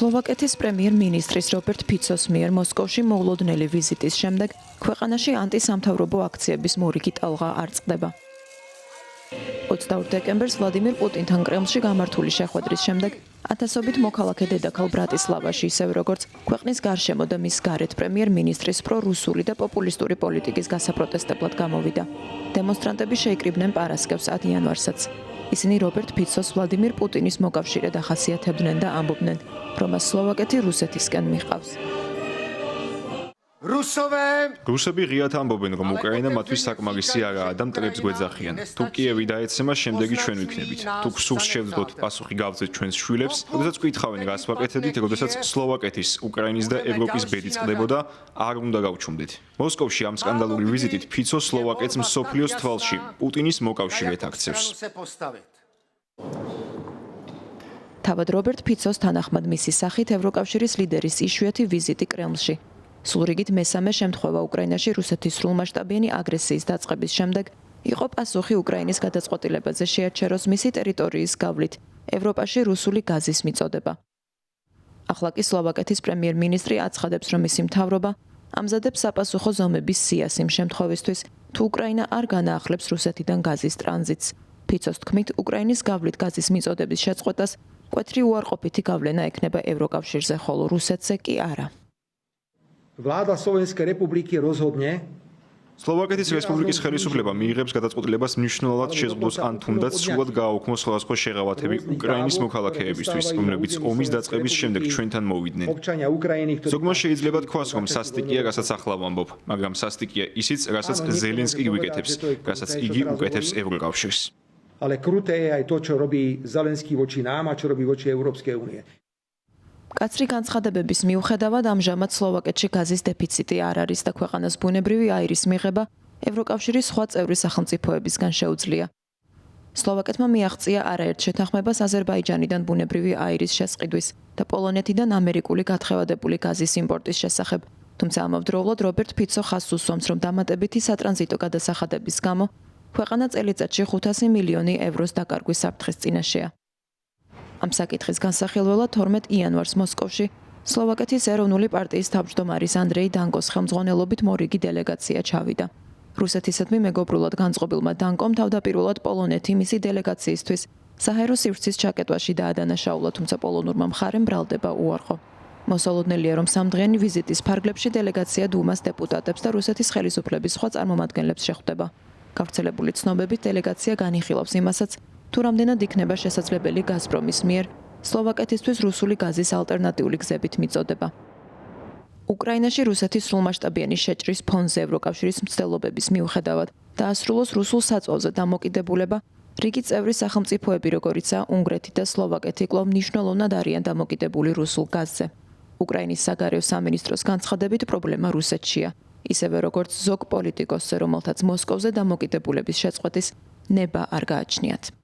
სლოვაკეთის პრემიერ-მინისტრის რობერტ ფიცოს მიერ მოსკოვში მოულოდნელი ვიზიტის შემდეგ ქვეყანაში ანტისამთავრობო აქციების მორიგი ტალღა არ წყდება. 22 დეკემბერს ვლადიმირ პუტინთან კრემლში გამართული შეხვედრის შემდეგ ათასობით მოქალაქე დედაქალ ბრატისლავაში, ისევე როგორც ქვეყნის გარშემო და მის გარეთ პრემიერ-მინისტრის პრორუსული და პოპულისტური პოლიტიკის გასაპროტესტებლად გამოვიდა. დემონსტრანტები შეიკრიბნენ პარასკევს 10 იანვარსაც. ისინი რობერტ ფიცოს ვლადიმირ პუტინის მოკავშირედ ახასიათებდნენ და ამბობდნენ, რომ მას სლოვაკეთი რუსეთისკენ მიჰყავს. რუსები ღიად ამბობენ, რომ უკრაინა მათთვის საკმარისი არაა და მტრებს გვეძახიან. თუ კიევი დაეცემა, შემდეგი ჩვენ ვიქნებით. თუ გსურს შევძლოთ პასუხი გავძეთ ჩვენს შვილებს, როდესაც გითხავენ რას ვაკეთებდით, როდესაც სლოვაკეთის, უკრაინის და ევროპის ბედი წყდებოდა, არ უნდა გავჩუმდეთ. მოსკოვში ამ სკანდალური ვიზიტით ფიცო სლოვაკეთს მსოფლიოს თვალში პუტინის მოკავშირედ აქცევს. თავად რობერტ ფიცოს თანახმად მისი სახით ევროკავშირის ლიდერის იშვიათი ვიზიტი კრემლში. სულ რიგით მესამე შემთხვევა უკრაინაში რუსეთის სრულმასშტაბიანი აგრესიის დაწყების შემდეგ იყო პასუხი უკრაინის გადაწყვეტილებაზე შეაჩეროს მისი ტერიტორიის გავლით ევროპაში რუსული გაზის მიწოდება. ახლა კი სლოვაკეთის პრემიერ-მინისტრი აცხადებს, რომ მისი მთავრობა ამზადებს საპასუხო ზომების სიას იმ შემთხვევისთვის, თუ უკრაინა არ განაახლებს რუსეთიდან გაზის ტრანზიტს. ფიცოს თქმით, უკრაინის გავლით გაზის მიწოდების შეწყვეტას მკვეთრი უარყოფითი გავლენა ექნება ევროკავშირზე, ხოლო რუსეთზე კი არა. Vláda Slovenskej republiky rozhodne სლოვაკეთის რესპუბლიკის ხელისუფლება მიიღებს გადაწყვეტილებას მნიშვნელოვნად შეზღუდოს ან თუნდაც სრულად გააუქმოს სხვადასხვა შეღავათები უკრაინის მოქალაქეებისთვის, რომლებიც ომის დაწყების შემდეგ ჩვენთან მოვიდნენ. ზოგმა შეიძლება თქვას, რომ სასტიკია, რასაც ახლა ვამბობ, მაგრამ სასტიკია ისიც, რასაც ზელენსკი გვიკეთებს, რასაც იგი უკეთებს ევროკავშირს. Ale kruté je aj to, čo robí Zelenský voči nám a čo robí voči Európskej únie. კაცრი განცხადებების მიუხედავად ამჟამად სლოვაკეთში გაზის დეფიციტი არ არის და ქვეყანას ბუნებრივი აირის მიღება ევროკავშირის სხვა წევრი სახელმწიფოებისგან შეუძლია. სლოვაკეთმა მიაღწია არაერთ შეთანხმებას აზერბაიჯანიდან ბუნებრივი აირის შესყიდვის და პოლონეთიდან ამერიკული გათხევადებული გაზის იმპორტის შესახებ, თუმცა ამავდროულად რობერტ ფიცო ხაზს უსვამს, რომ დამატებითი სატრანზიტო გადასახადების გამო ქვეყანა წელიწადში 500 მილიონი ევროს დაკარგვის საფრთხის წინაშეა. ამ საკითხის განსახილველად 12 იანვარს მოსკოვში სლოვაკეთის ეროვნული პარტიის თავმჯდომარის ანდრეი დანკოს ხელმძღვანელობით მორიგი დელეგაცია ჩავიდა. რუსეთისადმი მეგობრულად განწყობილმა დანკომ თავდაპირველად პოლონეთი მისი დელეგაციისთვის საჰაერო სივრცის ჩაკეტვაში დაადანაშაულა, თუმცა პოლონურმა მხარემ ბრალდება უარყო. მოსალოდნელია, რომ სამდღიანი ვიზიტის ფარგლებში დელეგაცია დუმას დეპუტატებს და რუსეთის ხელისუფლების სხვა წარმომადგენლებს შეხვდება. გავრცელებული ცნობებით დელეგაცია განიხილავს იმასაც, თუ რამდენად იქნება შესაძლებელი გაზპრომის მიერ სლოვაკეთისთვის რუსული გაზის ალტერნატიული გზებით მიწოდება. უკრაინაში რუსეთის სრულმასშტაბიანი შეჭრის ფონზე ევროკავშირის მცდელობების მიუხედავად დაასრულოს რუსულ საწვავზე დამოკიდებულება, რიგი წევრი სახელმწიფოები, როგორიცაა უნგრეთი და სლოვაკეთი, კვლავ მნიშვნელოვნად არიან დამოკიდებული რუსულ გაზზე. უკრაინის საგარეო სამინისტროს განცხადებით პრობლემა რუსეთშია, ისევე როგორც ზოგ პოლიტიკოსზე, რომელთაც მოსკოვზე დამოკიდებულების შეწყვეტის ნება არ გააჩნიათ.